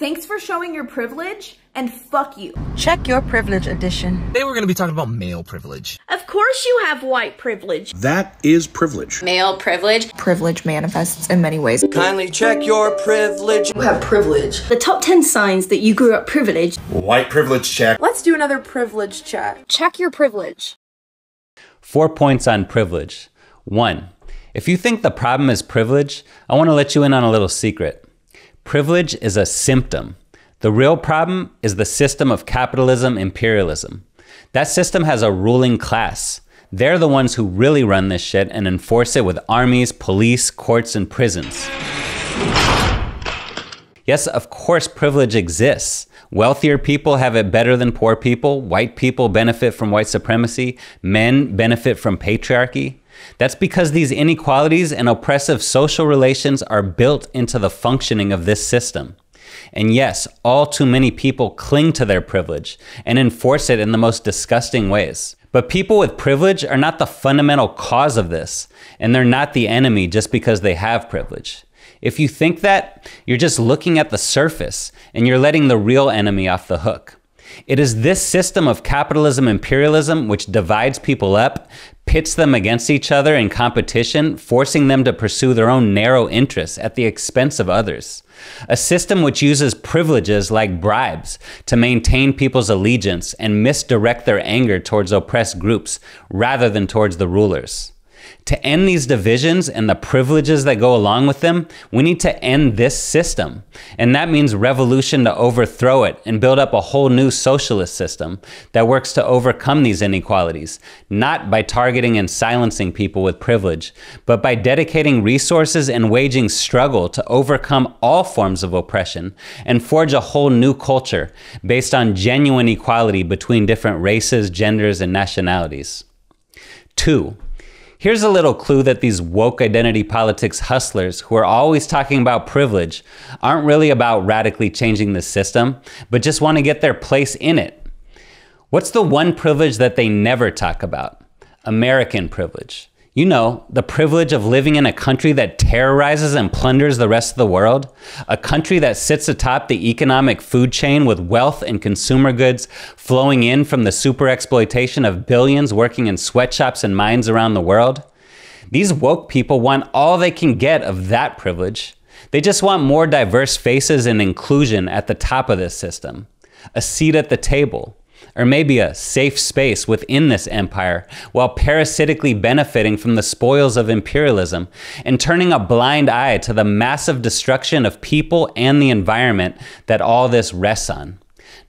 Thanks for showing your privilege, and fuck you. Check your privilege edition. Today we're going to be talking about male privilege. Of course you have white privilege. That is privilege. Male privilege. Privilege manifests in many ways. Kindly check your privilege. You have privilege. The top 10 signs that you grew up privileged. White privilege check. Let's do another privilege check. Check your privilege. 4 points on privilege. 1. If you think the problem is privilege, I want to let you in on a little secret. Privilege is a symptom. The real problem is the system of capitalism imperialism. That system has a ruling class. They're the ones who really run this shit and enforce it with armies, police, courts, and prisons. Yes, of course, privilege exists. Wealthier people have it better than poor people. White people benefit from white supremacy. Men benefit from patriarchy. That's because these inequalities and oppressive social relations are built into the functioning of this system. And yes, all too many people cling to their privilege and enforce it in the most disgusting ways. But people with privilege are not the fundamental cause of this, and they're not the enemy just because they have privilege. If you think that, you're just looking at the surface and you're letting the real enemy off the hook. It is this system of capitalism imperialism which divides people up, pits them against each other in competition, forcing them to pursue their own narrow interests at the expense of others. A system which uses privileges like bribes to maintain people's allegiance and misdirect their anger towards oppressed groups rather than towards the rulers. To end these divisions and the privileges that go along with them, we need to end this system. And that means revolution to overthrow it and build up a whole new socialist system that works to overcome these inequalities, not by targeting and silencing people with privilege, but by dedicating resources and waging struggle to overcome all forms of oppression and forge a whole new culture based on genuine equality between different races, genders, and nationalities. 2. Here's a little clue that these woke identity politics hustlers who are always talking about privilege aren't really about radically changing the system, but just want to get their place in it. What's the one privilege that they never talk about? American privilege. You know, the privilege of living in a country that terrorizes and plunders the rest of the world. A country that sits atop the economic food chain with wealth and consumer goods flowing in from the super exploitation of billions working in sweatshops and mines around the world. These woke people want all they can get of that privilege. They just want more diverse faces and inclusion at the top of this system. A seat at the table. Or maybe a safe space within this empire while parasitically benefiting from the spoils of imperialism and turning a blind eye to the massive destruction of people and the environment that all this rests on.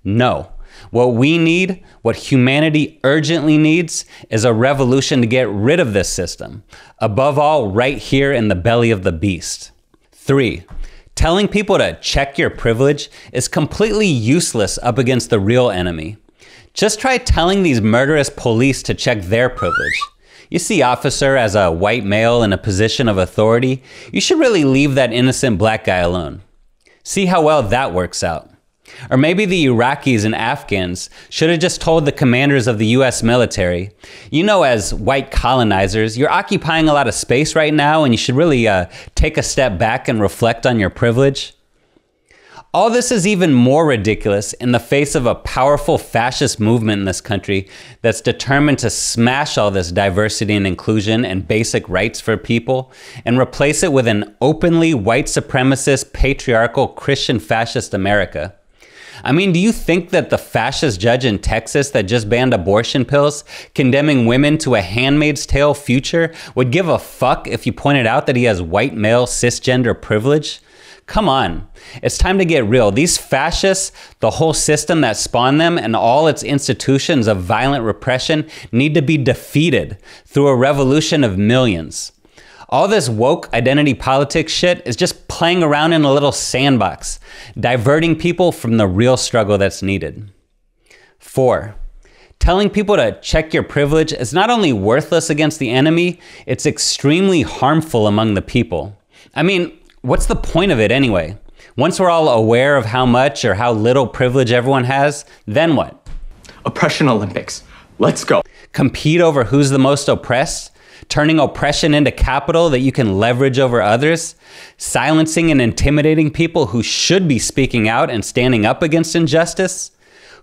No. What we need, what humanity urgently needs, is a revolution to get rid of this system. Above all, right here in the belly of the beast. 3. Telling people to check your privilege is completely useless up against the real enemy. Just try telling these murderous police to check their privilege. You see, officer, as a white male in a position of authority, you should really leave that innocent black guy alone. See how well that works out. Or maybe the Iraqis and Afghans should have just told the commanders of the US military, you know, as white colonizers, you're occupying a lot of space right now and you should really take a step back and reflect on your privilege. All this is even more ridiculous in the face of a powerful fascist movement in this country that's determined to smash all this diversity and inclusion and basic rights for people and replace it with an openly white supremacist, patriarchal, Christian fascist America. I mean, do you think that the fascist judge in Texas that just banned abortion pills, condemning women to a Handmaid's Tale future, would give a fuck if you pointed out that he has white male cisgender privilege? Come on, it's time to get real. These fascists, the whole system that spawned them, and all its institutions of violent repression need to be defeated through a revolution of millions. All this woke identity politics shit is just playing around in a little sandbox, diverting people from the real struggle that's needed. 4. Telling people to check your privilege is not only worthless against the enemy, it's extremely harmful among the people. I mean, what's the point of it anyway? Once we're all aware of how much or how little privilege everyone has, then what? Oppression Olympics. Let's go. Compete over who's the most oppressed? turning oppression into capital that you can leverage over others, silencing and intimidating people who should be speaking out and standing up against injustice?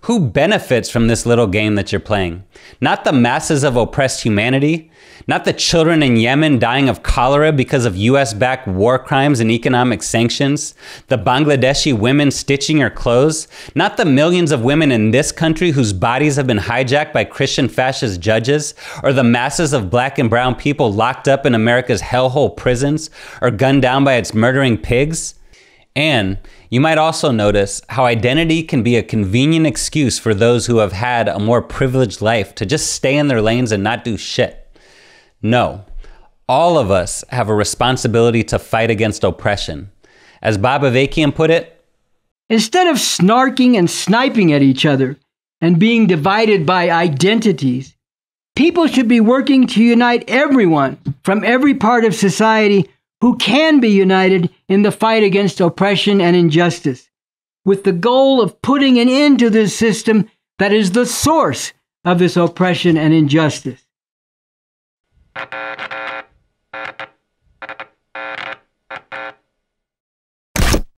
Who benefits from this little game that you're playing? Not the masses of oppressed humanity, not the children in Yemen dying of cholera because of US-backed war crimes and economic sanctions, the Bangladeshi women stitching your clothes, not the millions of women in this country whose bodies have been hijacked by Christian fascist judges, or the masses of black and brown people locked up in America's hellhole prisons or gunned down by its murdering pigs. And you might also notice how identity can be a convenient excuse for those who have had a more privileged life to just stay in their lanes and not do shit. No, all of us have a responsibility to fight against oppression. As Bob Avakian put it, instead of snarking and sniping at each other and being divided by identities, people should be working to unite everyone from every part of society who can be united in the fight against oppression and injustice, with the goal of putting an end to this system that is the source of this oppression and injustice.